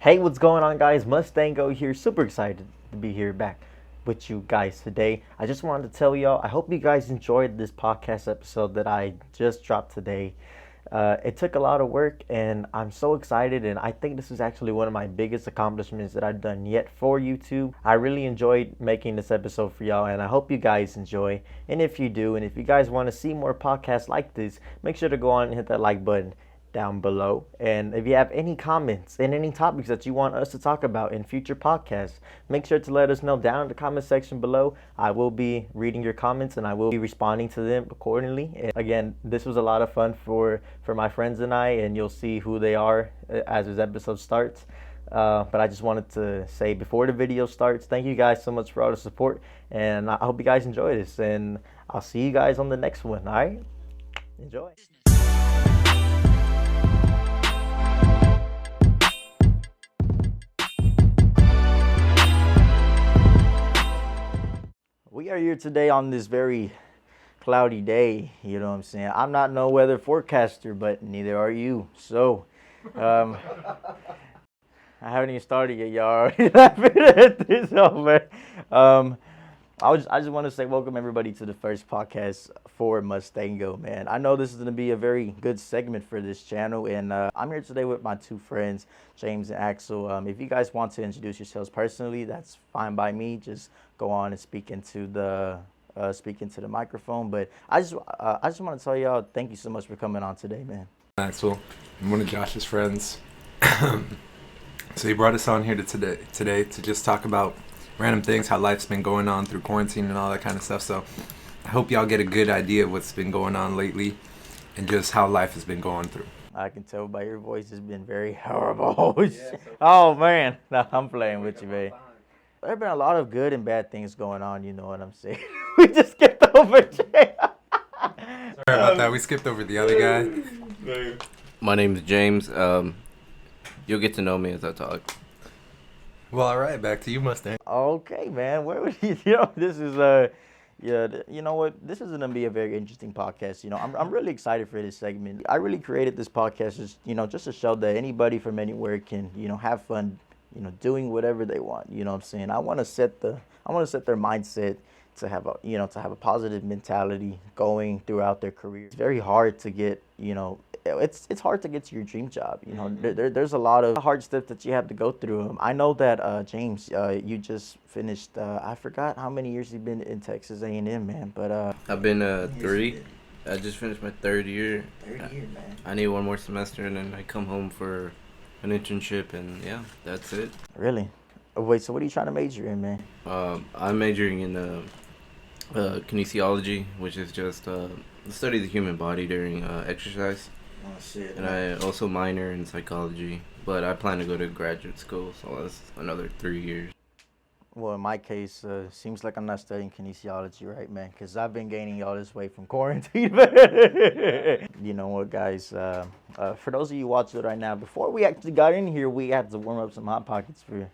Hey, what's going on, guys? Mustango here. Super excited to be here back with you guys today. I just wanted to tell y'all, I hope you guys enjoyed this podcast episode that I just dropped today. It took a lot of work, and I'm so excited, and I think this is actually one of my biggest accomplishments that I've done yet for YouTube. I really enjoyed making this episode for y'all, and I hope you guys enjoy. And if you do, and if you guys want to see more podcasts like this, make sure to go on and hit that like button down below. And if you have any comments and any topics that you want us to talk about in future podcasts, make sure to let us know down in the comment section below. I will be reading your comments and I will be responding to them accordingly. And again, this was a lot of fun for my friends and I, and you'll see who they are as this episode starts. But I just wanted to say before the video starts, thank you guys so much for all the support, and I hope you guys enjoy this, and I'll see you guys on the next one. All right, enjoy. We are here today on this very cloudy day, you know what I'm saying? I'm not no weather forecaster, but neither are you. So, I haven't even started yet, y'all already laughing at this over. I just want to say welcome everybody to the first podcast for Mustango, man. I know this is going to be a very good segment for this channel, and I'm here today with my two friends, James and Axel. If you guys want to introduce yourselves personally, that's fine by me. Just go on and speak into the microphone. But I just want to tell y'all thank you so much for coming on today, man. Axel, I'm one of Josh's friends. So he brought us on here today to just talk about random things, how life's been going on through quarantine and all that kind of stuff. So I hope y'all get a good idea of what's been going on lately and just how life has been going through. I can tell by your voice it's been very horrible. Oh man, no, I'm playing with you, man. There have been a lot of good and bad things going on, you know what I'm saying? We just skipped over Jay. Sorry about that, we skipped over the other guy. My name is James. You'll get to know me as I talk. Well, all right, back to you, Mustang. Okay, man. Where would you know? This is you know what? This is gonna be a very interesting podcast. You know, I'm really excited for this segment. I really created this podcast just to show that anybody from anywhere can have fun, doing whatever they want. You know what I'm saying? I want to set their mindset to have a positive mentality going throughout their career. It's very hard to get it's hard to get to your dream job. There's a lot of hard steps that you have to go through. I know that James, you just finished. I forgot how many years you've been in Texas A&M, man. But I've been 3. I just finished my third year. Third year, man. I need one more semester, and then I come home for an internship, and yeah, that's it. Really? Oh, wait, so what are you trying to major in, man? I'm majoring in kinesiology, which is just the study of the human body during exercise. Oh shit. And I also minor in psychology, but I plan to go to graduate school, so that's another 3 years. Well, in my case, seems like I'm not studying kinesiology, right, man? Because I've been gaining all this weight from quarantine. You know what, guys? For those of you watching it right now, before we actually got in here, we had to warm up some Hot Pockets for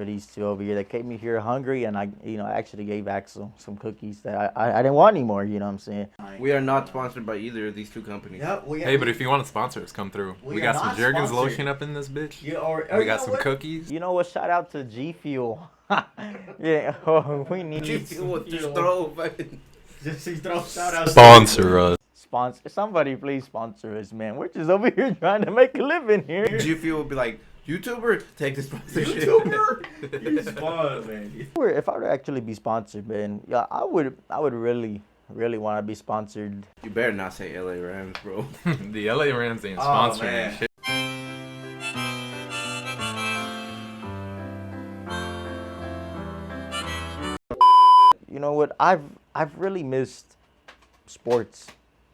these two over here. They came in here hungry, and I actually gave Axel some cookies that I didn't want anymore. You know what I'm saying? We are not sponsored by either of these two companies. Yep, Hey, but if you want to sponsor us, come through. We got some Jergens lotion up in this bitch. We got some cookies. You know what? Shout out to G Fuel. Yeah, we need G Fuel. Just throw. shout out. Sponsor us. Somebody please sponsor us, man. We're just over here trying to make a living here. G Fuel will be like, YouTuber, take this sponsorship. YouTuber? You're fun, man. If I were to actually be sponsored, man, yeah, I would really want to be sponsored. You better not say LA Rams, bro. The LA Rams ain't sponsoring shit. You know what? I've really missed sports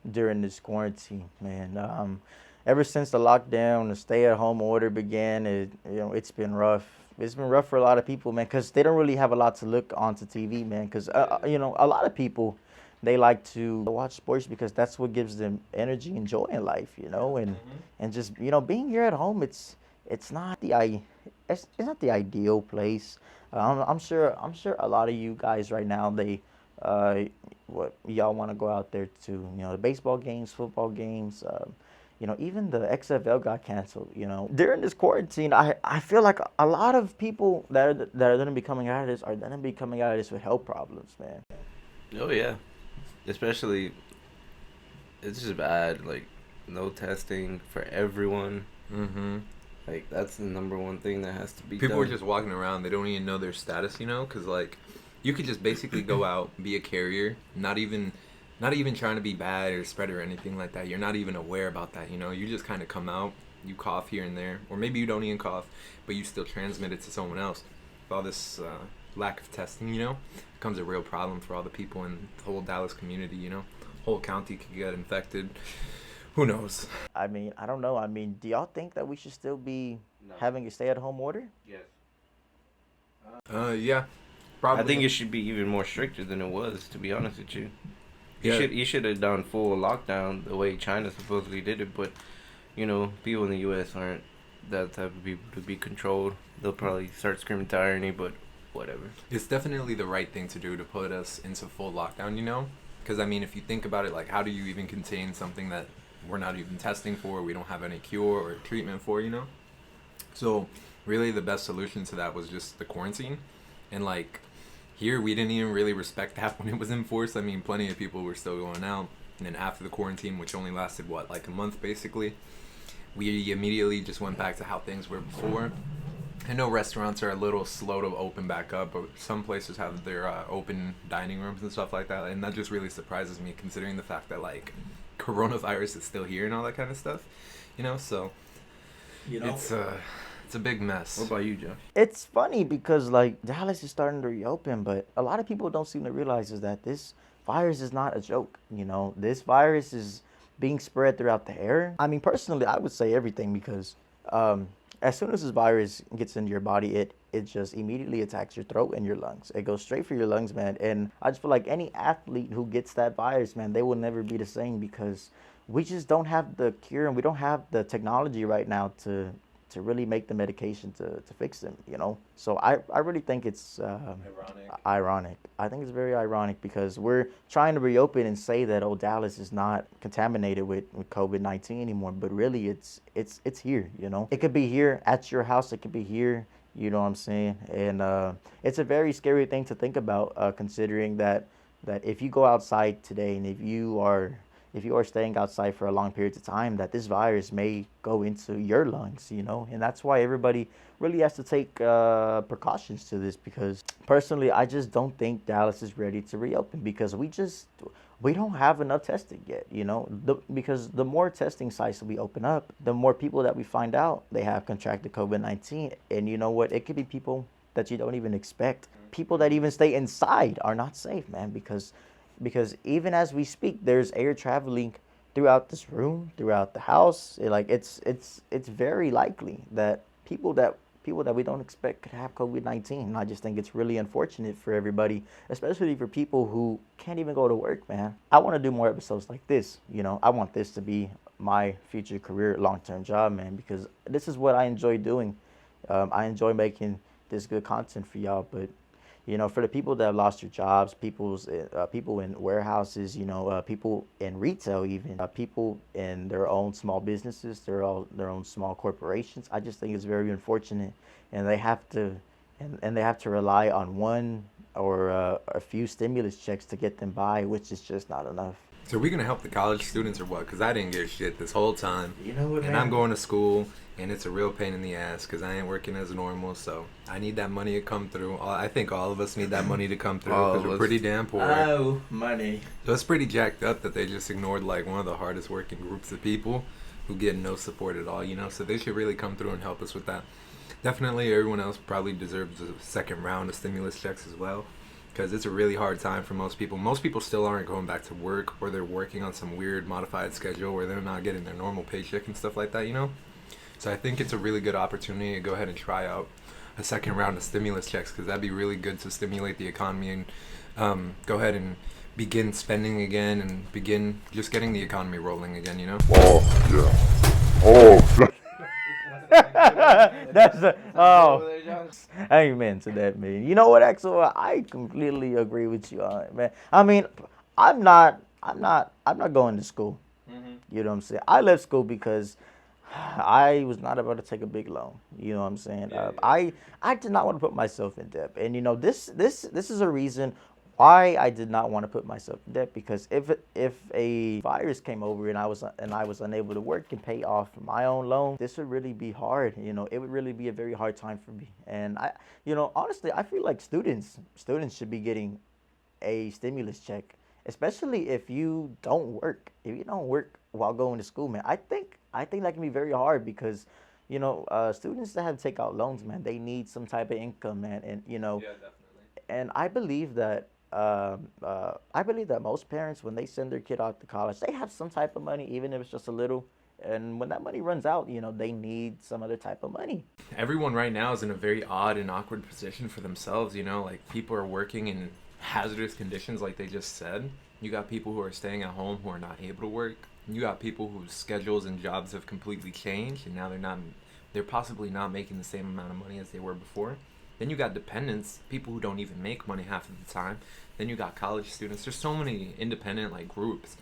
during this quarantine, man. Ever since the lockdown, the stay-at-home order began, it's been rough. It's been rough for a lot of people, man, because they don't really have a lot to look onto TV, man. Because a lot of people, they like to watch sports because that's what gives them energy and joy in life, and just being here at home, it's not the ideal place. I'm sure a lot of you guys right now, y'all want to go out there to the baseball games, football games. Even the XFL got canceled. During this quarantine, I feel like a lot of people that are gonna be coming out of this are gonna be coming out of this with health problems, man. Oh yeah, especially it's just bad. Like no testing for everyone. Mm-hmm. Like that's the number one thing that has to be People done. are just walking around. They don't even know their status, because like you could just basically go out, be a carrier, not even trying to be bad or spread or anything like that. You're not even aware about that. You just kind of come out, you cough here and there, or maybe you don't even cough, but you still transmit it to someone else. With all this lack of testing, becomes a real problem for all the people in the whole Dallas community. Whole county could get infected. Who knows? I mean, I don't know. I mean, do y'all think that we should still be having a stay-at-home order? Yes. Yeah, probably. I think it should be even more stricter than it was. To be honest with you, you Yeah. should have done full lockdown the way China supposedly did it. But people in the U.S. aren't that type of people to be controlled. They'll probably start screaming tyranny, but whatever. It's definitely the right thing to do to put us into full lockdown, Because, I mean, if you think about it, like, how do you even contain something that we're not even testing for, we don't have any cure or treatment for, So, really, the best solution to that was just the quarantine. And, like, here, we didn't even really respect that when it was enforced. I mean, plenty of people were still going out. And then after the quarantine, which only lasted, like a month, basically, we immediately just went back to how things were before. I know restaurants are a little slow to open back up, but some places have their open dining rooms and stuff like that, and that just really surprises me, considering the fact that like coronavirus is still here and all that kind of stuff, So it's a big mess. What about you, Josh? It's funny because like Dallas is starting to reopen, but a lot of people don't seem to realize is that this virus is not a joke. This virus is being spread throughout the air. I mean, personally, I would say everything because as soon as this virus gets into your body, it just immediately attacks your throat and your lungs. It goes straight for your lungs, man. And I just feel like any athlete who gets that virus, man, they will never be the same because we just don't have the cure and we don't have the technology right now to really make the medication to fix them, So I really think it's ironic. I think it's very ironic because we're trying to reopen and say that, Dallas is not contaminated with COVID-19 anymore, but really it's here, It could be here at your house. It could be here, you know what I'm saying? And it's a very scary thing to think about considering that if you go outside today and if you are staying outside for a long period of time, that this virus may go into your lungs, and that's why everybody really has to take precautions to this because personally, I just don't think Dallas is ready to reopen because we don't have enough testing yet, because the more testing sites we open up, the more people that we find out they have contracted COVID-19. And you know what? It could be people that you don't even expect. People that even stay inside are not safe, man, because even as we speak, there's air traveling throughout this room, throughout the house. It's very likely that people that we don't expect could have COVID-19. And I just think it's really unfortunate for everybody, especially for people who can't even go to work, man. I want to do more episodes like this. I want this to be my future career, long-term job, man, because this is what I enjoy doing. I enjoy making this good content for y'all, but for the people that have lost their jobs, people in warehouses, people in retail, even people in their own small businesses, their own small corporations. I just think it's very unfortunate, and they have to rely on one or a few stimulus checks to get them by, which is just not enough. So are we gonna help the college students or what? Because I didn't get shit this whole time. You know what, and man? I'm going to school, and it's a real pain in the ass because I ain't working as normal. So I need that money to come through. I think all of us need that money to come through because we're pretty damn poor. Oh, money. So it's pretty jacked up that they just ignored like one of the hardest working groups of people who get no support at all. So they should really come through and help us with that. Definitely, everyone else probably deserves a second round of stimulus checks as well. Because it's a really hard time for most people. Most people still aren't going back to work, or they're working on some weird modified schedule where they're not getting their normal paycheck and stuff like that, So I think it's a really good opportunity to go ahead and try out a second round of stimulus checks because that'd be really good to stimulate the economy and go ahead and begin spending again and begin just getting the economy rolling again, Oh, yeah. Oh, Amen to that, man. You know what, Axel? I completely agree with you on it, man. I mean, I'm not going to school. You know what I'm saying? I left school because I was not about to take a big loan. You know what I'm saying? I did not want to put myself in debt, and this is a reason why I did not want to put myself in debt, because if a virus came over and I was unable to work and pay off my own loan, this would really be hard. It would really be a very hard time for me. And honestly, I feel like students should be getting a stimulus check, especially if you don't work. If you don't work while going to school, man, I think that can be very hard, because students that have to take out loans, man, they need some type of income, man, and Yeah, definitely. and I believe that most parents, when they send their kid out to college, they have some type of money, even if it's just a little. And when that money runs out, they need some other type of money. Everyone right now is in a very odd and awkward position for themselves, like people are working in hazardous conditions, like they just said. You got people who are staying at home who are not able to work. You got people whose schedules and jobs have completely changed, and now they're possibly not making the same amount of money as they were before. Then you got dependents, people who don't even make money half of the time. Then you got college students. There's so many independent groups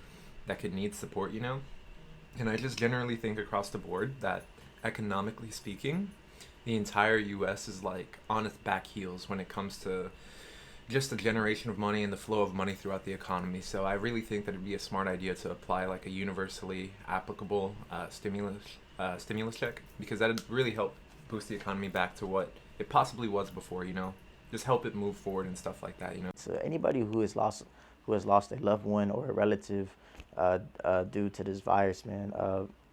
that could need support, And I just generally think across the board that, economically speaking, the entire U.S. is on its back heels when it comes to just the generation of money and the flow of money throughout the economy. So I really think that it'd be a smart idea to apply a universally applicable stimulus check, because that'd really help boost the economy back to what it possibly was before. Just help it move forward and stuff like that. So anybody who has lost a loved one or a relative due to this virus, man,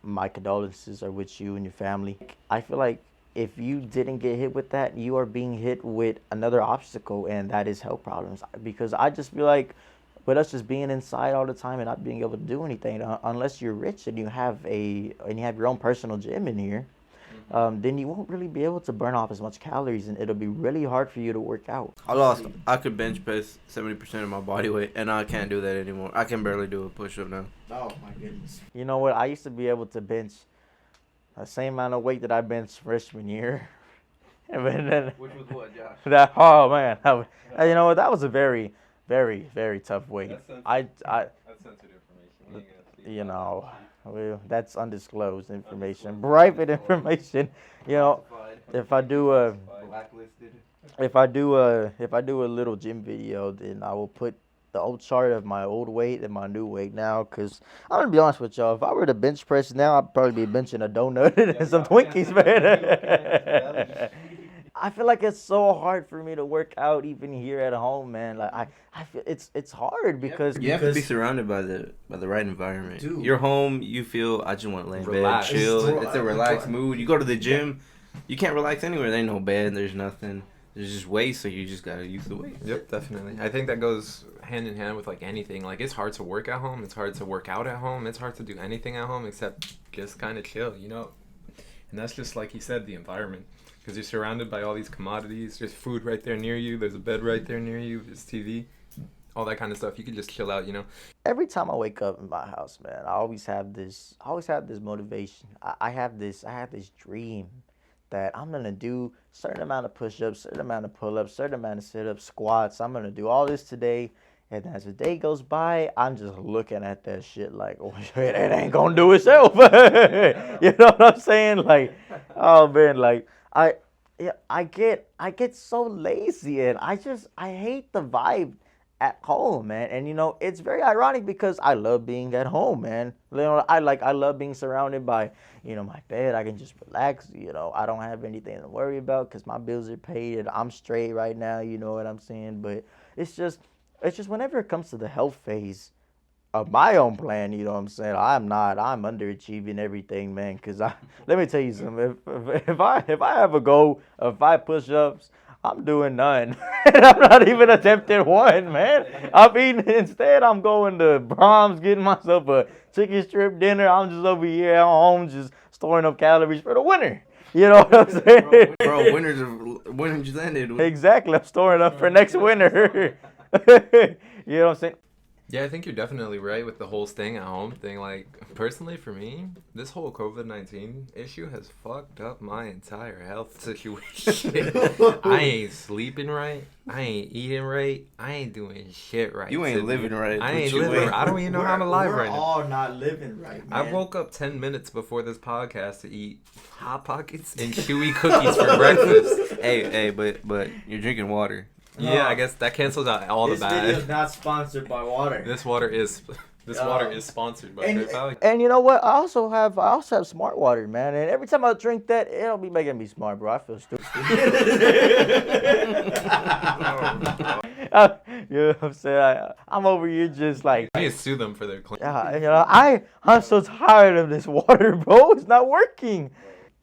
my condolences are with you and your family. I feel like if you didn't get hit with that, you are being hit with another obstacle, and that is health problems. Because I just feel like, with us just being inside all the time and not being able to do anything, unless you're rich and you have your own personal gym in here, then you won't really be able to burn off as much calories, and it'll be really hard for you to work out. I could bench press 70% of my body weight, and I can't do that anymore. I can barely do a push-up now. Oh my goodness. You know what? I used to be able to bench the same amount of weight that I benched freshman year. And then, Which was what, Josh? oh man, you know what? That was a very, very, very tough weight. That's sensitive information. That's undisclosed information, private information. If I do Blacklisted. if I do a little gym video, then I will put the old chart of my old weight and my new weight now. Cause I'm gonna be honest with y'all, if I were to bench press now, I'd probably be benching a donut and some Twinkies, man. I feel like it's so hard for me to work out even here at home, man. I feel it's hard because You have to be surrounded by the right environment. Dude. You're home, you feel I just want to lay in Relax. bed, chill. It's a relaxed mood. You go to the gym, you can't relax anywhere. There ain't no bed, there's nothing. There's just weight, so you just gotta use the weight. Yep, definitely. I think that goes hand in hand with anything. It's hard to work at home. It's hard to work out at home. It's hard to do anything at home except just kind of chill, And that's just like he said, the environment. Because you're surrounded by all these commodities. There's food right there near you. There's a bed right there near you. There's TV. All that kind of stuff. You can just chill out, every time I wake up in my house, man, I always have this motivation. I have this dream that I'm gonna do certain amount of push-ups, certain amount of pull-ups, certain amount of sit-ups, squats. I'm gonna do all this today, and as the day goes by, I'm just looking at that shit like, oh shit, it ain't gonna do itself. You know what I'm saying? Oh man, I get so lazy, and I hate the vibe at home, man. And it's very ironic because I love being at home, man. I love being surrounded by my bed. I can just relax. I don't have anything to worry about because my bills are paid and I'm straight right now. You know what I'm saying? But it's just whenever it comes to the health phase of my own plan, you know what I'm saying, I'm underachieving everything, man. Because let me tell you something. If I have a goal of 5 push-ups, I'm doing none. And I'm not even attempting one, man. Instead, I'm going to Brahms, getting myself a chicken strip dinner. I'm just over here at home just storing up calories for the winter. You know what I'm saying? Bro, winter just ended. Exactly. I'm storing up for next winter. You know what I'm saying? Yeah, I think you're definitely right with the whole staying at home thing. Like, personally for me, this whole COVID-19 issue has fucked up my entire health situation. I ain't sleeping right. I ain't eating right. I ain't doing shit right. You ain't living right. I ain't living right. I don't even know how I'm alive right now. We're all not living right, man. I woke up 10 minutes before this podcast to eat Hot Pockets and chewy cookies for breakfast. Hey, but you're drinking water. Yeah, I guess that cancels out all the This video is bad. not sponsored by water. This water is sponsored by Great Value. And you know what? I also have smart water, man. And every time I drink that, it'll be making me smart, bro. I feel stupid. You know what I'm saying? I'm over here just like, I need to sue them for their claim. you know, I'm so tired of this water, bro. It's not working.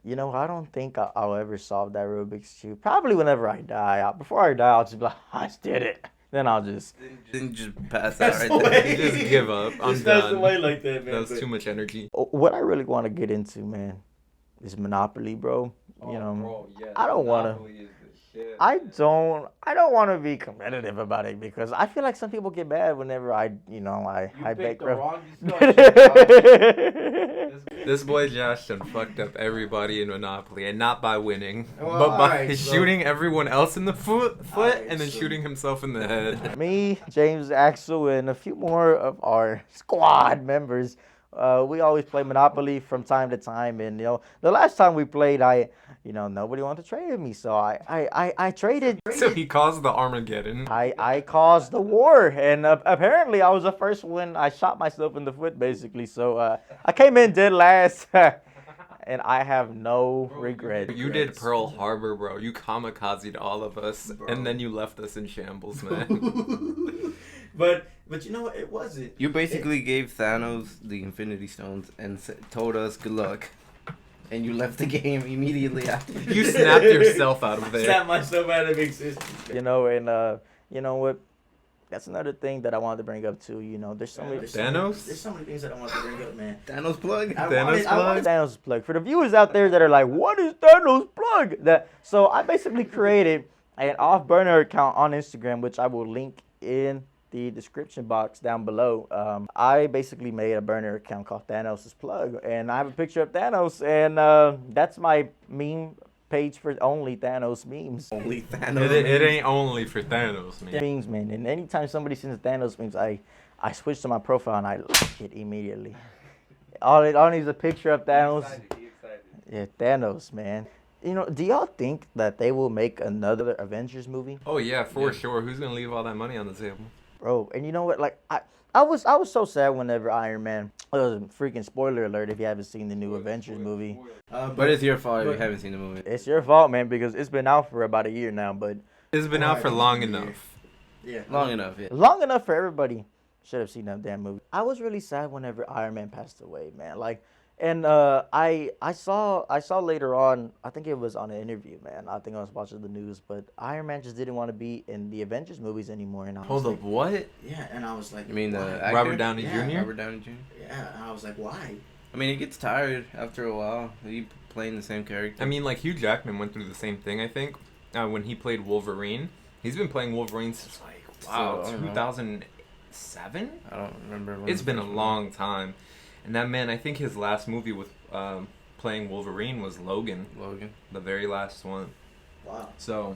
You know, I don't think I'll ever solve that Rubik's Cube. Probably whenever I die. Before I die, I'll just be like, I just did it. Then I'll just... Then just pass out right away. there. You just give up. I'm Just pass done. away like that, man. That was too much energy. What I really want to get into, man, is Monopoly, bro. You know, bro, yes, I don't wanna- Monopoly is the shit, I man. don't want to be competitive about it because I feel like some people get mad whenever I bankrupt. This boy Josh done fucked up everybody in Monopoly, and not by winning, Well, but by alright, so- shooting everyone else in the foot, Alright, and then so- shooting himself in the head. Me, James, Axel, and a few more of our squad members. We always play Monopoly from time to time, and you know, the last time we played, nobody wanted to trade with me, so I traded. So he caused the Armageddon. I caused the war, and apparently I was the first one. I shot myself in the foot, basically. So I came in dead last, and I have no regrets. You did Pearl Harbor, bro. You kamikazed all of us, and then you left us in shambles, man. But you know what? It wasn't. You basically gave Thanos the Infinity Stones and told us good luck. And you left the game immediately after. You snapped yourself out of there. Snap myself out of existence. You know, and you know what? That's another thing that I wanted to bring up too. You know, there's so many. Thanos? There's so many things that I want to bring up, man. Thanos plug? I wanted Thanos plug. For the viewers out there that are like, what is Thanos plug? So I basically created an off-burner account on Instagram, which I will link in the description box down below. I basically made a burner account called Thanos' Plug, and I have a picture of Thanos, and that's my meme page for only Thanos memes. Only Thanos. It ain't only for Thanos, man. Memes, man. And anytime somebody sends Thanos memes, I switch to my profile and I like it immediately. All it needs is a picture of Thanos. Yeah, Thanos, man. You know, do y'all think that they will make another Avengers movie? Oh yeah, for sure. Who's gonna leave all that money on the table? Bro, and you know what? Like I was so sad whenever Iron Man. It was a freaking spoiler alert if you haven't seen the new Avengers movie. But it's your fault if you haven't seen the movie. It's your fault, man, because it's been out for about a year now. But It's been out for long enough. yeah, Long enough, yeah. long enough for everybody should have seen that damn movie. I was really sad whenever Iron Man passed away, man. Like, and I saw later on. I think it was on an interview, man. I think I was watching the news, but Iron Man just didn't want to be in the Avengers movies anymore. And I was Hold like, up, what? yeah, and I was like, You mean why? the actor? Robert Downey Yeah, Jr.? Robert Downey Jr.? Yeah, and I was like, why? I mean, it gets tired after a while. You playing the same character. I mean, like Hugh Jackman went through the same thing. I think when he played Wolverine, he's been playing Wolverine since like Wow, I don't know. 2007. I don't remember. When It's the been a first one- long time, and that man, I think his last movie with playing Wolverine was Logan, Logan. the very last one. Wow. So,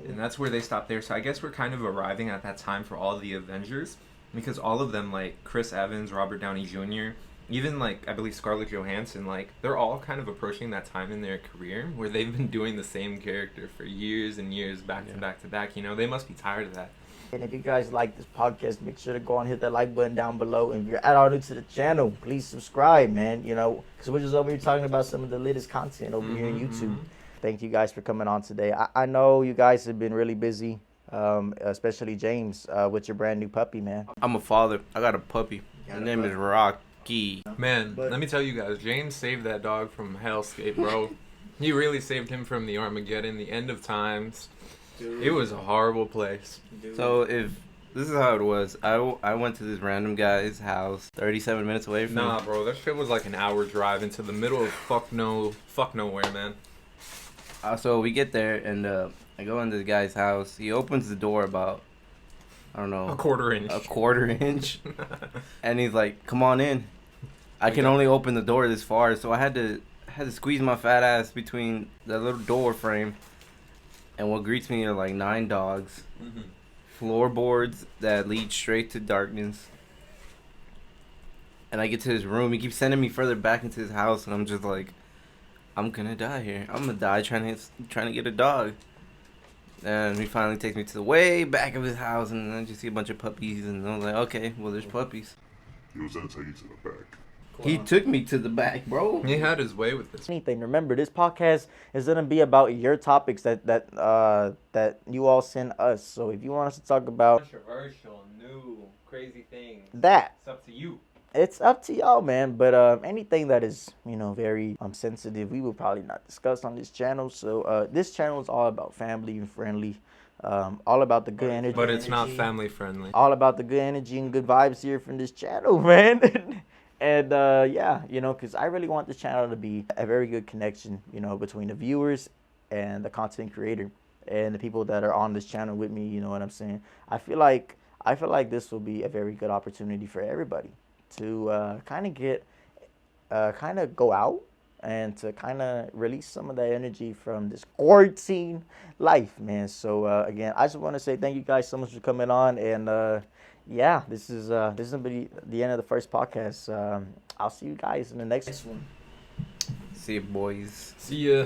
and that's where they stopped there. So I guess we're kind of arriving at that time for all the Avengers, because all of them, like Chris Evans, Robert Downey Jr., even like I believe Scarlett Johansson, like they're all kind of approaching that time in their career where they've been doing the same character for years and years, back to back to back. You know, they must be tired of that. And if you guys like this podcast, make sure to go and hit that like button down below. And if you're at all new to the channel, please subscribe, man. You know, because we're just over here talking about some of the latest content over here on YouTube. Thank you guys for coming on today. I know you guys have been really busy, especially James, with your brand new puppy, man. I'm a father. I got a puppy. His name is Rocky. Man, But- let me tell you guys, James saved that dog from hellscape, bro. He really saved him from the Armageddon, the end of times. It was a horrible place. So if this is how it was, I went to this random guy's house, 37 minutes away from. Nah, bro, that shit was like an hour drive into the middle of fuck nowhere, man. So we get there and I go into the guy's house. He opens the door about I don't know, A quarter inch. a quarter inch, and he's like, "Come on in." I can only open the door this far, so I had to squeeze my fat ass between the little door frame, and what greets me are like 9 dogs, floorboards that lead straight to darkness. And I get to his room. He keeps sending me further back into his house, and I'm just like, I'm gonna die here. I'm gonna die trying to get a dog. And he finally takes me to the way back of his house, and I just see a bunch of puppies, and I was like, okay, well, there's puppies. He was gonna take you to the back. He took me to the back, bro. He had his way with this. Anything. Remember, this podcast is gonna be about your topics that you all send us. So if you want us to talk about Controversial, new, crazy things. that, It's up to you. it's up to y'all, man. But anything that is, very sensitive, we will probably not discuss on this channel. So this channel is all about family and friendly, all about the good energy. But it's not family friendly. All about the good energy and good vibes here from this channel, man. And yeah, because I really want this channel to be a very good connection, between the viewers and the content creator and the people that are on this channel with me. You know what I'm saying? I feel like this will be a very good opportunity for everybody to kind of go out and to kind of release some of that energy from this quarantine life, man. So again, I just want to say thank you guys so much for coming on, and yeah, this is gonna be the end of the first podcast. I'll see you guys in the next one. See you, boys. See ya.